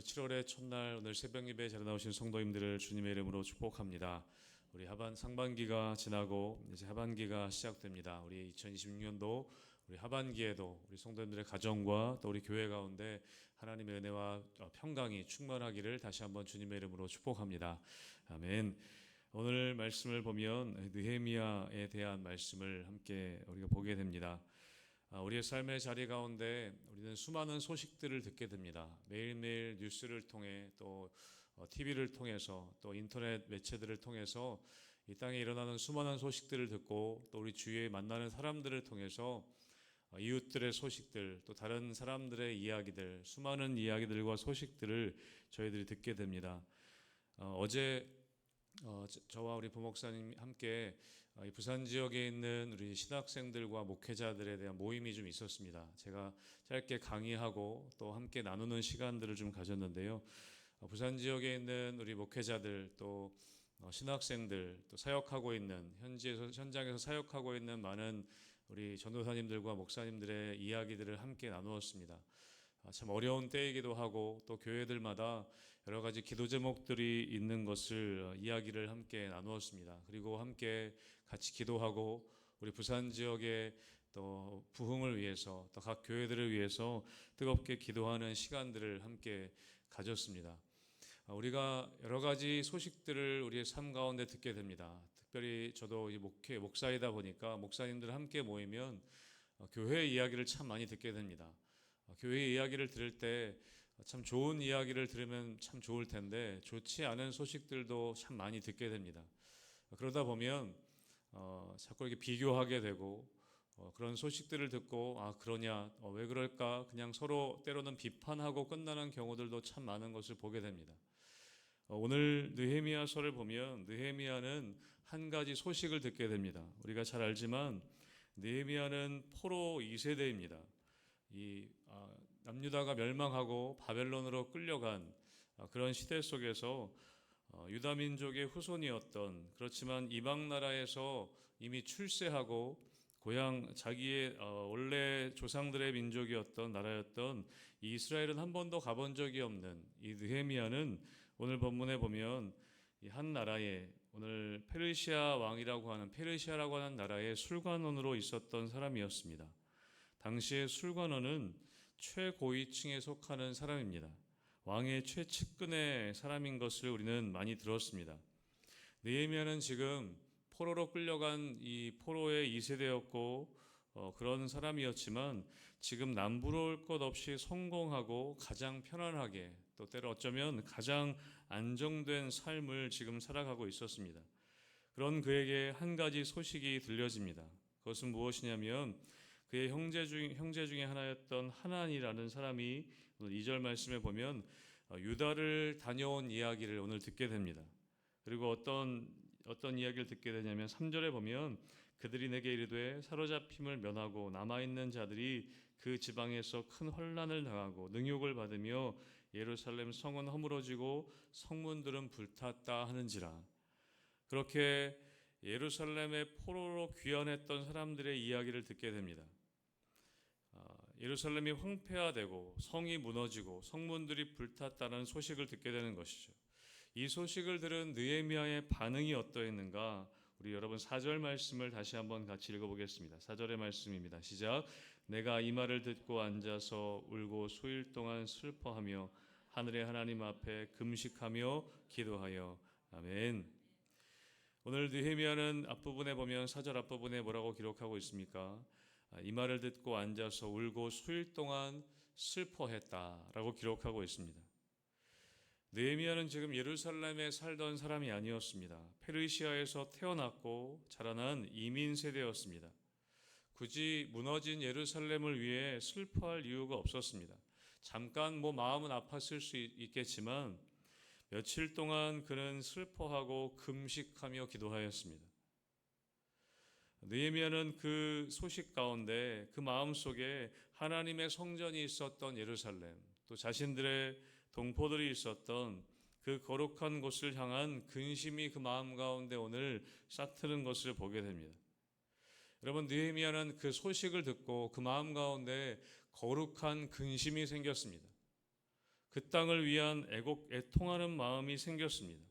오늘 7월의 첫날 오늘 새벽 예배에 자리에 나오신 성도님들을 주님의 이름으로 축복합니다. 우리 상반기가 지나고 이제 하반기가 시작됩니다. 우리 2026년도 우리 하반기에도 우리 성도님들의 가정과 또 우리 교회 가운데 하나님의 은혜와 평강이 충만하기를 다시 한번 주님의 이름으로 축복합니다. 아멘. 오늘 말씀을 보면 느헤미야에 대한 말씀을 함께 우리가 보게 됩니다. 우리의 삶의 자리 가운데 우리는 수많은 소식들을 듣게 됩니다. 매일매일 뉴스를 통해 또 TV를 통해서 또 인터넷 매체들을 통해서 이 땅에 일어나는 수많은 소식들을 듣고 또 우리 주위에 만나는 사람들을 통해서 이웃들의 소식들 또 다른 사람들의 이야기들 수많은 이야기들과 소식들을 저희들이 듣게 됩니다. 어제 저와 우리 부목사님 함께 이 부산 지역에 있는 우리 신학생들과 목회자들에 대한 모임이 좀 있었습니다. 제가 짧게 강의하고 또 함께 나누는 시간들을 좀 가졌는데요. 부산 지역에 있는 우리 목회자들 또 신학생들 또 사역하고 있는 현장에서 사역하고 있는 많은 우리 전도사님들과 목사님들의 이야기들을 함께 나누었습니다. 참 어려운 때이기도 하고 또 교회들마다 여러 가지 기도 제목들이 있는 것을 이야기를 함께 나누었습니다. 그리고 함께 같이 기도하고 우리 부산 지역의 또 부흥을 위해서 또 각 교회들을 위해서 뜨겁게 기도하는 시간들을 함께 가졌습니다. 우리가 여러 가지 소식들을 우리의 삶 가운데 듣게 됩니다. 특별히 저도 목사이다 보니까 목사님들 함께 모이면 교회 이야기를 참 많이 듣게 됩니다. 교회 이야기를 들을 때 참 좋은 이야기를 들으면 참 좋을 텐데 좋지 않은 소식들도 참 많이 듣게 됩니다. 그러다 보면 자꾸 이렇게 비교하게 되고 그런 소식들을 듣고 그러냐 왜 그럴까 그냥 서로 때로는 비판하고 끝나는 경우들도 참 많은 것을 보게 됩니다. 오늘 느헤미야서를 보면 느헤미야는 한 가지 소식을 듣게 됩니다. 우리가 잘 알지만 느헤미야는 포로 2세대입니다. 남유다가 멸망하고 바벨론으로 끌려간 그런 시대 속에서 유다 민족의 후손이었던 그렇지만 이방 나라에서 이미 출세하고 고향 자기의 원래 조상들의 민족이었던 나라였던 이 이스라엘은 한 번도 가본 적이 없는 이 느헤미야는 오늘 본문에 보면 이 한 나라에 오늘 페르시아라고 하는 나라의 술관원으로 있었던 사람이었습니다. 당시의 술관원은 최고위층에 속하는 사람입니다. 왕의 최측근의 사람인 것을 우리는 많이 들었습니다. 느헤미야는 지금 포로로 끌려간 이 포로의 2세대였고 그런 사람이었지만 지금 남부러울 것 없이 성공하고 가장 편안하게 또 때로 어쩌면 가장 안정된 삶을 지금 살아가고 있었습니다. 그런 그에게 한 가지 소식이 들려집니다. 그것은 무엇이냐면 그의 형제 중에 하나였던 하난이라는 사람이 오늘 2절 말씀에 보면 유다를 다녀온 이야기를 오늘 듣게 됩니다. 그리고 어떤 이야기를 듣게 되냐면 3절에 보면 그들이 내게 이르되 사로잡힘을 면하고 남아있는 자들이 그 지방에서 큰 환난을 당하고 능욕을 받으며 예루살렘 성은 허물어지고 성문들은 불탔다 하는지라. 그렇게 예루살렘의 포로로 귀환했던 사람들의 이야기를 듣게 됩니다. 예루살렘이 황폐화되고 성이 무너지고 성문들이 불탔다는 소식을 듣게 되는 것이죠. 이 소식을 들은 느헤미야의 반응이 어떠했는가? 우리 여러분 4절 말씀을 다시 한번 같이 읽어보겠습니다. 4절의 말씀입니다. 시작. 내가 이 말을 듣고 앉아서 울고 수일 동안 슬퍼하며 하늘의 하나님 앞에 금식하며 기도하여. 아멘. 오늘 느헤미야는 앞부분에 보면 4절 앞부분에 뭐라고 기록하고 있습니까? 이 말을 듣고 앉아서 울고 수일 동안 슬퍼했다라고 기록하고 있습니다. 느헤미야는 지금 예루살렘에 살던 사람이 아니었습니다. 페르시아에서 태어났고 자라난 이민 세대였습니다. 굳이 무너진 예루살렘을 위해 슬퍼할 이유가 없었습니다. 잠깐 마음은 아팠을 수 있겠지만 며칠 동안 그는 슬퍼하고 금식하며 기도하였습니다. 느헤미야는 그 소식 가운데 그 마음속에 하나님의 성전이 있었던 예루살렘 또 자신들의 동포들이 있었던 그 거룩한 곳을 향한 근심이 그 마음 가운데 오늘 싹트는 것을 보게 됩니다. 여러분 느헤미야는 그 소식을 듣고 그 마음 가운데 거룩한 근심이 생겼습니다. 그 땅을 위한 애통하는 마음이 생겼습니다.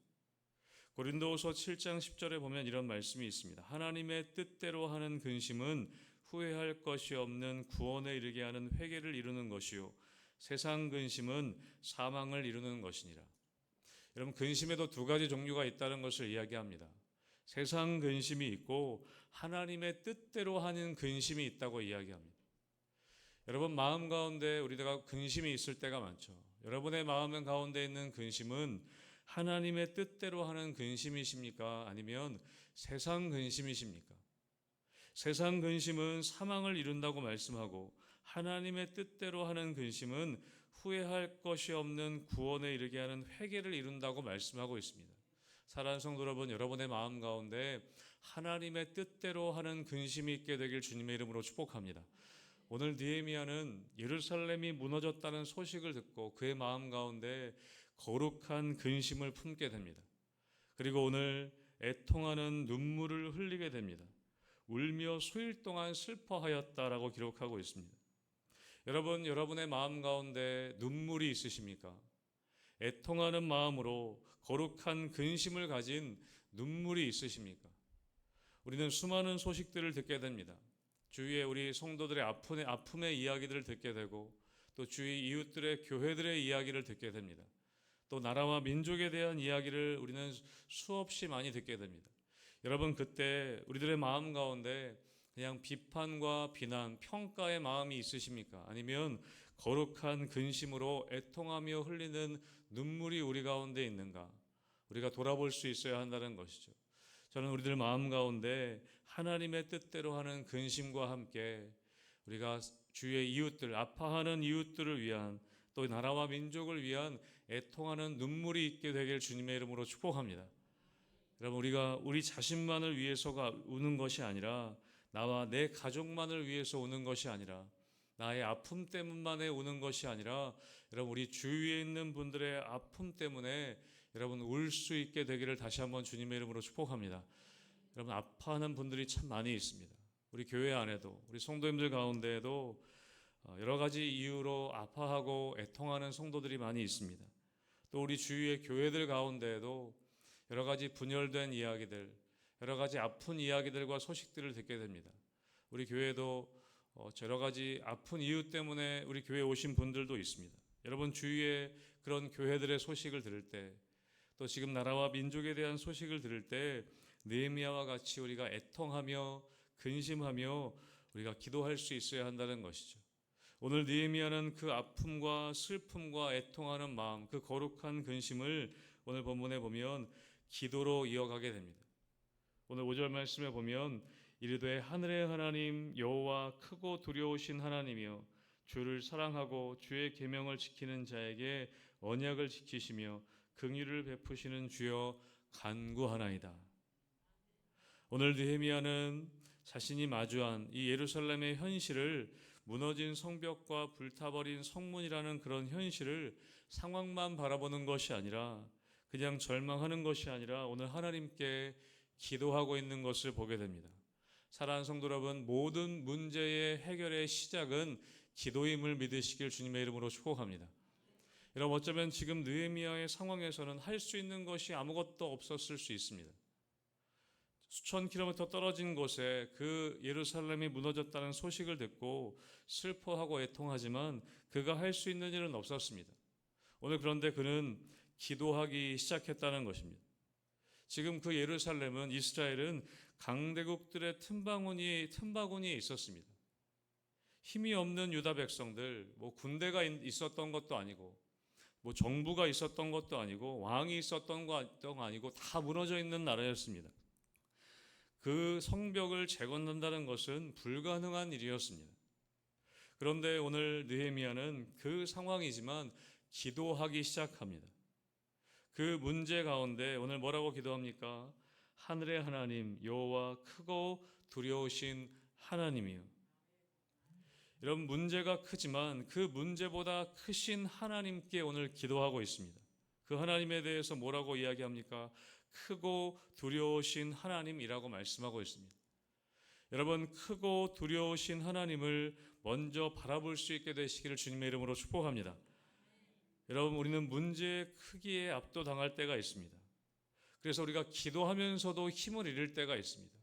고린도후서 7장 10절에 보면 이런 말씀이 있습니다. 하나님의 뜻대로 하는 근심은 후회할 것이 없는 구원에 이르게 하는 회개를 이루는 것이요 세상 근심은 사망을 이루는 것이니라. 여러분, 근심에도 두 가지 종류가 있다는 것을 이야기합니다. 세상 근심이 있고 하나님의 뜻대로 하는 근심이 있다고 이야기합니다. 여러분, 마음 가운데 우리가 근심이 있을 때가 많죠. 여러분의 마음 가운데 있는 근심은 하나님의 뜻대로 하는 근심이십니까? 아니면 세상 근심이십니까? 세상 근심은 사망을 이룬다고 말씀하고 하나님의 뜻대로 하는 근심은 후회할 것이 없는 구원에 이르게 하는 회개를 이룬다고 말씀하고 있습니다. 사랑하는 성도 여러분, 여러분의 마음 가운데 하나님의 뜻대로 하는 근심이 있게 되길 주님의 이름으로 축복합니다. 오늘 느헤미야는 예루살렘이 무너졌다는 소식을 듣고 그의 마음 가운데 거룩한 근심을 품게 됩니다. 그리고 오늘 애통하는 눈물을 흘리게 됩니다. 울며 수일 동안 슬퍼하였다라고 기록하고 있습니다. 여러분, 여러분의 마음 가운데 눈물이 있으십니까? 애통하는 마음으로 거룩한 근심을 가진 눈물이 있으십니까? 우리는 수많은 소식들을 듣게 됩니다. 주위에 우리 성도들의 아픔의 이야기들을 듣게 되고 또 주위 이웃들의 교회들의 이야기를 듣게 됩니다. 또 나라와 민족에 대한 이야기를 우리는 수없이 많이 듣게 됩니다. 여러분, 그때 우리들의 마음 가운데 그냥 비판과 비난, 평가의 마음이 있으십니까? 아니면 거룩한 근심으로 애통하며 흘리는 눈물이 우리 가운데 있는가? 우리가 돌아볼 수 있어야 한다는 것이죠. 저는 우리들 마음 가운데 하나님의 뜻대로 하는 근심과 함께 우리가 주의 이웃들, 아파하는 이웃들을 위한 또 나라와 민족을 위한 애통하는 눈물이 있게 되길 주님의 이름으로 축복합니다. 여러분, 우리가 우리 자신만을 위해서가 우는 것이 아니라 나와 내 가족만을 위해서 우는 것이 아니라 나의 아픔 때문만에 우는 것이 아니라 여러분, 우리 주위에 있는 분들의 아픔 때문에 여러분 울 수 있게 되기를 다시 한번 주님의 이름으로 축복합니다. 여러분, 아파하는 분들이 참 많이 있습니다. 우리 교회 안에도 우리 성도님들 가운데에도 여러 가지 이유로 아파하고 애통하는 성도들이 많이 있습니다. 또 우리 주위의 교회들 가운데에도 여러 가지 분열된 이야기들, 여러 가지 아픈 이야기들과 소식들을 듣게 됩니다. 우리 교회도 여러 가지 아픈 이유 때문에 우리 교회에 오신 분들도 있습니다. 여러분, 주위에 그런 교회들의 소식을 들을 때, 또 지금 나라와 민족에 대한 소식을 들을 때 느헤미야와 같이 우리가 애통하며 근심하며 우리가 기도할 수 있어야 한다는 것이죠. 오늘 느헤미야는 그 아픔과 슬픔과 애통하는 마음, 그 거룩한 근심을 오늘 본문에 보면 기도로 이어가게 됩니다. 오늘 5절 말씀에 보면 이르되 하늘의 하나님 여호와 크고 두려우신 하나님이여 주를 사랑하고 주의 계명을 지키는 자에게 언약을 지키시며 긍휼을 베푸시는 주여 간구하나이다. 오늘 느헤미야는 자신이 마주한 이 예루살렘의 현실을, 무너진 성벽과 불타버린 성문이라는 그런 현실을 상황만 바라보는 것이 아니라, 그냥 절망하는 것이 아니라 오늘 하나님께 기도하고 있는 것을 보게 됩니다. 사랑하는 성도 여러분, 모든 문제의 해결의 시작은 기도임을 믿으시길 주님의 이름으로 축복합니다. 여러분, 어쩌면 지금 느헤미야의 상황에서는 할 수 있는 것이 아무것도 없었을 수 있습니다. 수천 킬로미터 떨어진 곳에 그 예루살렘이 무너졌다는 소식을 듣고 슬퍼하고 애통하지만 그가 할 수 있는 일은 없었습니다. 오늘 그런데 그는 기도하기 시작했다는 것입니다. 지금 그 예루살렘은, 이스라엘은 강대국들의 틈바구니에 있었습니다. 힘이 없는 유다 백성들, 군대가 있었던 것도 아니고 정부가 있었던 것도 아니고 왕이 있었던 것도 아니고 다 무너져 있는 나라였습니다. 그 성벽을 재건한다는 것은 불가능한 일이었습니다. 그런데 오늘 느헤미야는 그 상황이지만 기도하기 시작합니다. 그 문제 가운데 오늘 뭐라고 기도합니까? 하늘의 하나님 여호와 크고 두려우신 하나님이요. 여러분, 문제가 크지만 그 문제보다 크신 하나님께 오늘 기도하고 있습니다. 그 하나님에 대해서 뭐라고 이야기합니까? 크고 두려우신 하나님이라고 말씀하고 있습니다. 여러분, 크고 두려우신 하나님을 먼저 바라볼 수 있게 되시기를 주님의 이름으로 축복합니다. 여러분, 우리는 문제의 크기에 압도당할 때가 있습니다. 그래서 우리가 기도하면서도 힘을 잃을 때가 있습니다.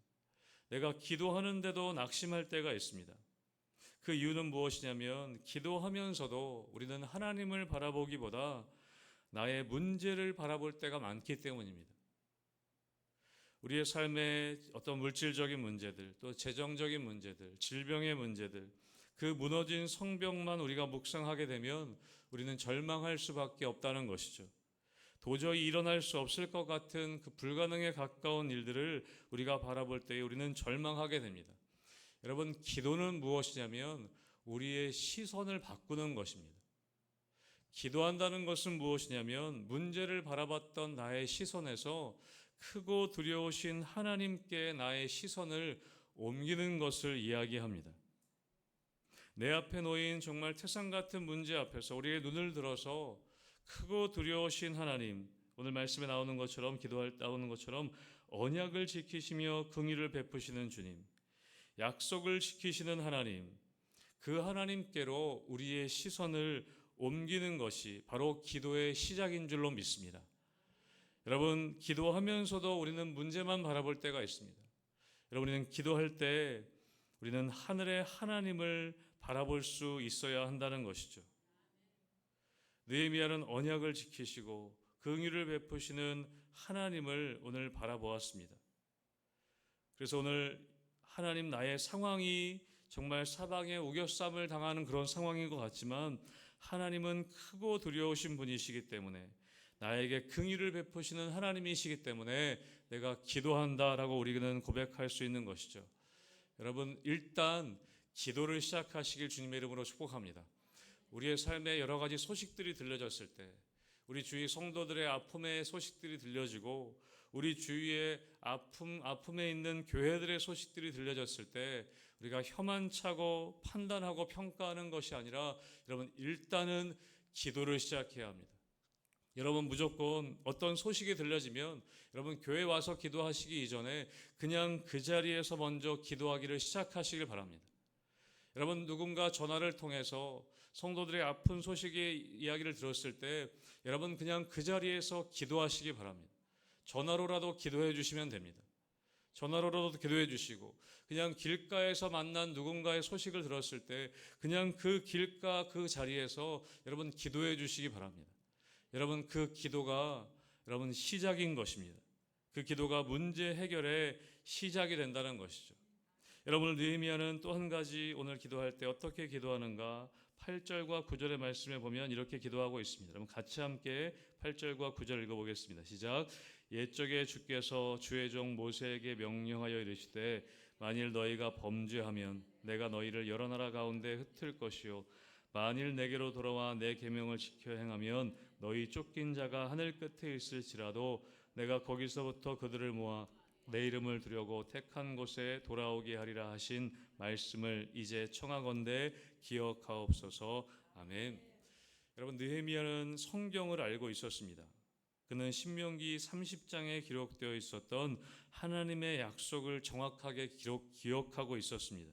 내가 기도하는데도 낙심할 때가 있습니다. 그 이유는 무엇이냐면 기도하면서도 우리는 하나님을 바라보기보다 나의 문제를 바라볼 때가 많기 때문입니다. 우리의 삶의 어떤 물질적인 문제들, 또 재정적인 문제들, 질병의 문제들, 그 무너진 성벽만 우리가 묵상하게 되면 우리는 절망할 수밖에 없다는 것이죠. 도저히 일어날 수 없을 것 같은 그 불가능에 가까운 일들을 우리가 바라볼 때에 우리는 절망하게 됩니다. 여러분, 기도는 무엇이냐면 우리의 시선을 바꾸는 것입니다. 기도한다는 것은 무엇이냐면 문제를 바라봤던 나의 시선에서 크고 두려우신 하나님께 나의 시선을 옮기는 것을 이야기합니다. 내 앞에 놓인 정말 태산 같은 문제 앞에서 우리의 눈을 들어서 크고 두려우신 하나님, 오늘 말씀에 나오는 것처럼 나오는 것처럼 언약을 지키시며 긍휼을 베푸시는 주님, 약속을 지키시는 하나님, 그 하나님께로 우리의 시선을 옮기는 것이 바로 기도의 시작인 줄로 믿습니다. 여러분, 기도하면서도 우리는 문제만 바라볼 때가 있습니다. 여러분, 우리는 기도할 때 우리는 하늘의 하나님을 바라볼 수 있어야 한다는 것이죠. 느헤미야는 언약을 지키시고 긍휼을 베푸시는 하나님을 오늘 바라보았습니다. 그래서 오늘 하나님, 나의 상황이 정말 사방에 우겨쌈을 당하는 그런 상황인 것 같지만 하나님은 크고 두려우신 분이시기 때문에, 나에게 긍휼을 베푸시는 하나님이시기 때문에 내가 기도한다라고 우리는 고백할 수 있는 것이죠. 여러분, 일단 기도를 시작하시길 주님의 이름으로 축복합니다. 우리의 삶에 여러 가지 소식들이 들려졌을 때, 우리 주위 성도들의 아픔의 소식들이 들려지고 우리 주위에 아픔에 있는 교회들의 소식들이 들려졌을 때 우리가 혐한차고 판단하고 평가하는 것이 아니라 여러분, 일단은 기도를 시작해야 합니다. 여러분, 무조건 어떤 소식이 들려지면 여러분, 교회 와서 기도하시기 이전에 그냥 그 자리에서 먼저 기도하기를 시작하시길 바랍니다. 여러분, 누군가 전화를 통해서 성도들의 아픈 소식의 이야기를 들었을 때 여러분, 그냥 그 자리에서 기도하시기 바랍니다. 전화로라도 기도해 주시면 됩니다. 전화로라도 기도해 주시고, 그냥 길가에서 만난 누군가의 소식을 들었을 때 그냥 그 길가 그 자리에서 여러분 기도해 주시기 바랍니다. 여러분, 그 기도가 여러분 시작인 것입니다. 그 기도가 문제 해결의 시작이 된다는 것이죠. 여러분, 느헤미야는 또 한 가지 오늘 기도할 때 어떻게 기도하는가? 8절과 9절의 말씀에 보면 이렇게 기도하고 있습니다. 여러분, 같이 함께 8절과 9절 읽어보겠습니다. 시작. 옛적에 주께서 주의 종 모세에게 명령하여 이르시되 만일 너희가 범죄하면 내가 너희를 여러 나라 가운데 흩을 것이요 만일 내게로 돌아와 내 계명을 지켜 행하면 너희 쫓긴 자가 하늘 끝에 있을지라도 내가 거기서부터 그들을 모아 내 이름을 두려고 택한 곳에 돌아오게 하리라 하신 말씀을 이제 청하건대 기억하옵소서. 아멘. 여러분, 느헤미야는 성경을 알고 있었습니다. 그는 신명기 30장에 기록되어 있었던 하나님의 약속을 정확하게 기억하고 있었습니다.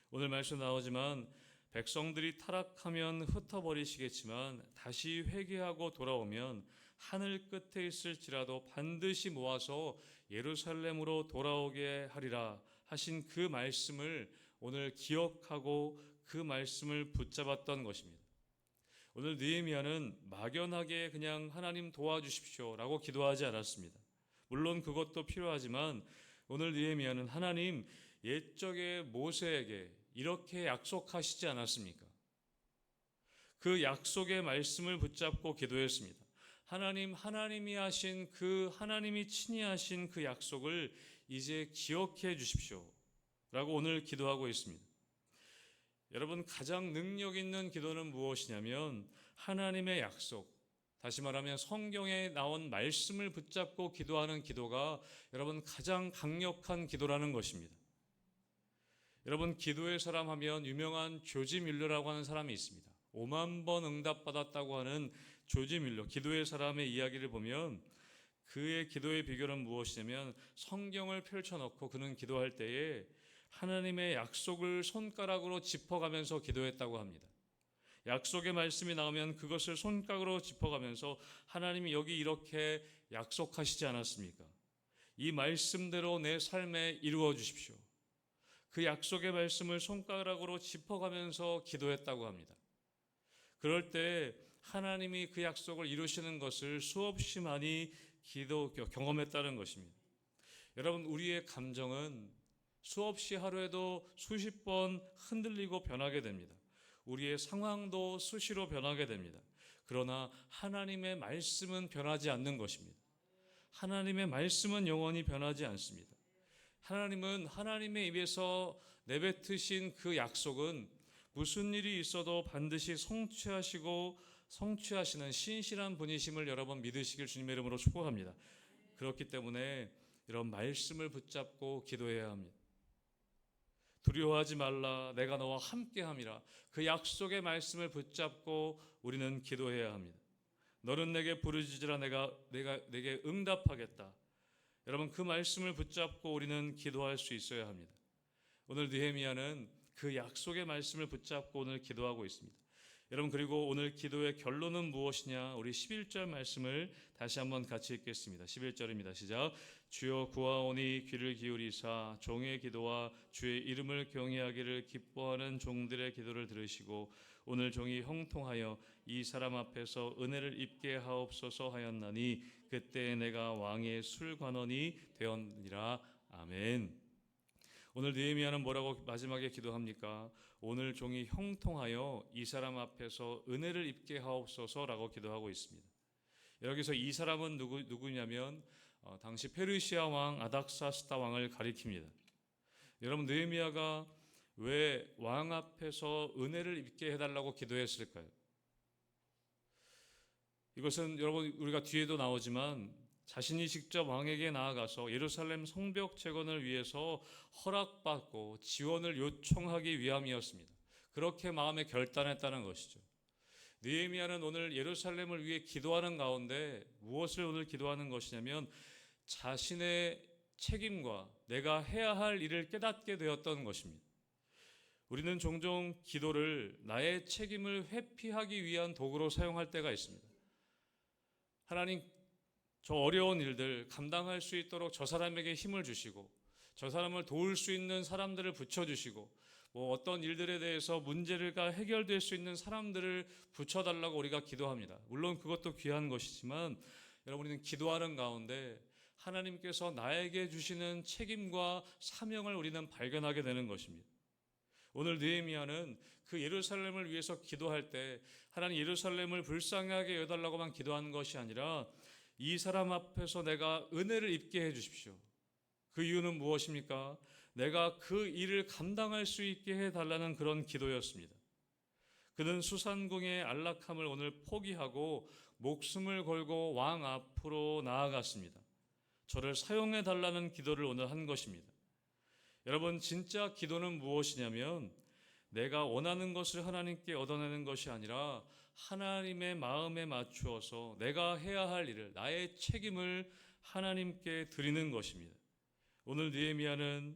오늘 말씀 나오지만 백성들이 타락하면 흩어버리시겠지만 다시 회개하고 돌아오면 하늘 끝에 있을지라도 반드시 모아서 예루살렘으로 돌아오게 하리라 하신 그 말씀을 오늘 기억하고 그 말씀을 붙잡았던 것입니다. 오늘 느헤미야는 막연하게 그냥 하나님 도와주십시오 라고 기도하지 않았습니다. 물론 그것도 필요하지만 오늘 느헤미야는 하나님, 옛적에 모세에게 이렇게 약속하시지 않았습니까? 그 약속의 말씀을 붙잡고 기도했습니다. 하나님, 하나님이 하신 그 하나님이 친히 하신 그 약속을 이제 기억해 주십시오 라고 오늘 기도하고 있습니다. 여러분, 가장 능력 있는 기도는 무엇이냐면 하나님의 약속, 다시 말하면 성경에 나온 말씀을 붙잡고 기도하는 기도가 여러분 가장 강력한 기도라는 것입니다. 여러분, 기도의 사람 하면 유명한 조지 뮬러라고 하는 사람이 있습니다. 5만 번 응답받았다고 하는 조지 뮬러, 기도의 사람의 이야기를 보면 그의 기도의 비결은 무엇이냐면 성경을 펼쳐놓고 그는 기도할 때에 하나님의 약속을 손가락으로 짚어가면서 기도했다고 합니다. 약속의 말씀이 나오면 그것을 손가락으로 짚어가면서 하나님이 여기 이렇게 약속하시지 않았습니까? 이 말씀대로 내 삶에 이루어 주십시오. 그 약속의 말씀을 손가락으로 짚어가면서 기도했다고 합니다. 그럴 때 하나님이 그 약속을 이루시는 것을 수없이 많이 경험했다는 것입니다. 여러분, 우리의 감정은 수없이 하루에도 수십 번 흔들리고 변하게 됩니다. 우리의 상황도 수시로 변하게 됩니다. 그러나 하나님의 말씀은 변하지 않는 것입니다. 하나님의 말씀은 영원히 변하지 않습니다. 하나님은 하나님의 입에서 내뱉으신 그 약속은 무슨 일이 있어도 반드시 성취하시는 신실한 분이심을 여러분 믿으시길 주님의 이름으로 축복합니다. 그렇기 때문에 이런 말씀을 붙잡고 기도해야 합니다. 두려워하지 말라, 내가 너와 함께함이라. 그 약속의 말씀을 붙잡고 우리는 기도해야 합니다. 너는 내게 부르짖으라, 내가 내게 응답하겠다. 여러분, 그 말씀을 붙잡고 우리는 기도할 수 있어야 합니다. 오늘 느헤미야는 그 약속의 말씀을 붙잡고 오늘 기도하고 있습니다. 여러분, 그리고 오늘 기도의 결론은 무엇이냐? 우리 11절 말씀을 다시 한번 같이 읽겠습니다. 11절입니다. 시작. 주여 구하오니 귀를 기울이사 종의 기도와 주의 이름을 경외하기를 기뻐하는 종들의 기도를 들으시고 오늘 종이 형통하여 이 사람 앞에서 은혜를 입게 하옵소서 하였나니 그때 내가 왕의 술관원이 되었느니라. 아멘. 오늘 느헤미야는 뭐라고 마지막에 기도합니까? 오늘 종이 형통하여 이 사람 앞에서 은혜를 입게 하옵소서라고 기도하고 있습니다. 여기서 이 사람은 누구냐면 당시 페르시아 왕 아닥사스다 왕을 가리킵니다. 여러분, 느헤미야가 왜 왕 앞에서 은혜를 입게 해달라고 기도했을까요? 이것은 여러분, 우리가 뒤에도 나오지만 자신이 직접 왕에게 나아가서 예루살렘 성벽 재건을 위해서 허락받고 지원을 요청하기 위함이었습니다. 그렇게 마음에 결단했다는 것이죠. 느헤미야는 오늘 예루살렘을 위해 기도하는 가운데 무엇을 오늘 기도하는 것이냐면 자신의 책임과 내가 해야 할 일을 깨닫게 되었던 것입니다. 우리는 종종 기도를 나의 책임을 회피하기 위한 도구로 사용할 때가 있습니다. 하나님, 저 어려운 일들 감당할 수 있도록 저 사람에게 힘을 주시고 저 사람을 도울 수 있는 사람들을 붙여주시고 어떤 일들에 대해서 문제가 해결될 수 있는 사람들을 붙여달라고 우리가 기도합니다. 물론 그것도 귀한 것이지만 여러분, 우리는 기도하는 가운데 하나님께서 나에게 주시는 책임과 사명을 우리는 발견하게 되는 것입니다. 오늘 느헤미야는 그 예루살렘을 위해서 기도할 때 하나님 예루살렘을 불쌍하게 여달라고만 기도하는 것이 아니라 이 사람 앞에서 내가 은혜를 입게 해 주십시오. 그 이유는 무엇입니까? 내가 그 일을 감당할 수 있게 해달라는 그런 기도였습니다. 그는 수산궁의 안락함을 오늘 포기하고 목숨을 걸고 왕 앞으로 나아갔습니다. 저를 사용해 달라는 기도를 오늘 한 것입니다. 여러분, 진짜 기도는 무엇이냐면 내가 원하는 것을 하나님께 얻어내는 것이 아니라 하나님의 마음에 맞추어서 내가 해야 할 일을, 나의 책임을 하나님께 드리는 것입니다. 오늘 느헤미야는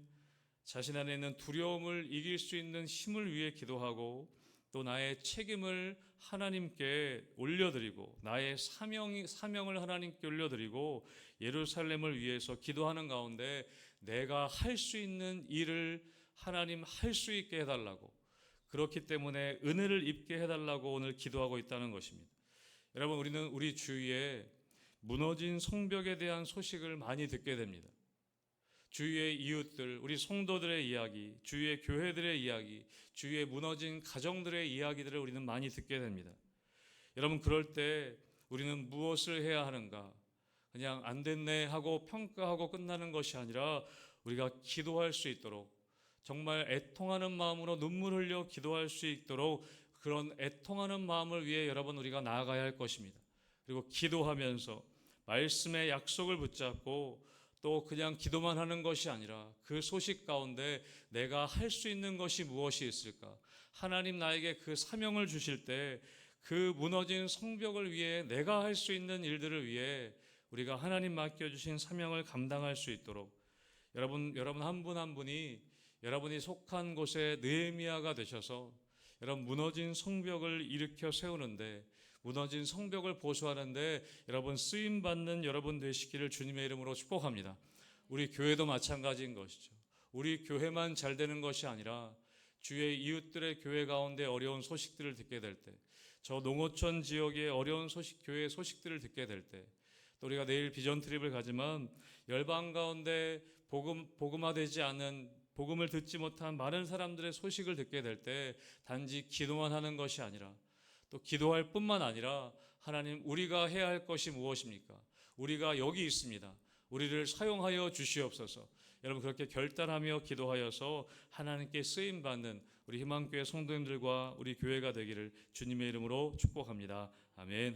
자신 안에 있는 두려움을 이길 수 있는 힘을 위해 기도하고 또 나의 책임을 하나님께 올려드리고 나의 사명을 하나님께 올려드리고 예루살렘을 위해서 기도하는 가운데 내가 할 수 있는 일을 하나님 할 수 있게 해달라고, 그렇기 때문에 은혜를 입게 해달라고 오늘 기도하고 있다는 것입니다. 여러분, 우리는 우리 주위에 무너진 성벽에 대한 소식을 많이 듣게 됩니다. 주위의 이웃들, 우리 성도들의 이야기, 주위의 교회들의 이야기, 주위의 무너진 가정들의 이야기들을 우리는 많이 듣게 됩니다. 여러분, 그럴 때 우리는 무엇을 해야 하는가? 그냥 안 됐네 하고 평가하고 끝나는 것이 아니라 우리가 기도할 수 있도록, 정말 애통하는 마음으로 눈물 흘려 기도할 수 있도록 그런 애통하는 마음을 위해 여러분 우리가 나아가야 할 것입니다. 그리고 기도하면서 말씀의 약속을 붙잡고 또 그냥 기도만 하는 것이 아니라 그 소식 가운데 내가 할 수 있는 것이 무엇이 있을까? 하나님 나에게 그 사명을 주실 때 그 무너진 성벽을 위해 내가 할 수 있는 일들을 위해 우리가 하나님 맡겨주신 사명을 감당할 수 있도록 여러분 한 분 한 분이 여러분이 속한 곳에 느헤미야가 되셔서 여러분 무너진 성벽을 일으켜 세우는데, 무너진 성벽을 보수하는데 여러분 쓰임받는 여러분 되시기를 주님의 이름으로 축복합니다. 우리 교회도 마찬가지인 것이죠. 우리 교회만 잘 되는 것이 아니라 주의 이웃들의 교회 가운데 어려운 소식들을 듣게 될 때, 저 농어촌 지역의 어려운 교회 소식들을 듣게 될 때, 또 우리가 내일 비전 트립을 가지만 열방 가운데 복음화되지 않은, 복음을 듣지 못한 많은 사람들의 소식을 듣게 될 때 단지 기도만 하는 것이 아니라, 또 기도할 뿐만 아니라 하나님, 우리가 해야 할 것이 무엇입니까? 우리가 여기 있습니다. 우리를 사용하여 주시옵소서. 여러분 그렇게 결단하며 기도하여서 하나님께 쓰임받는 우리 희망교회 성도님들과 우리 교회가 되기를 주님의 이름으로 축복합니다. 아멘.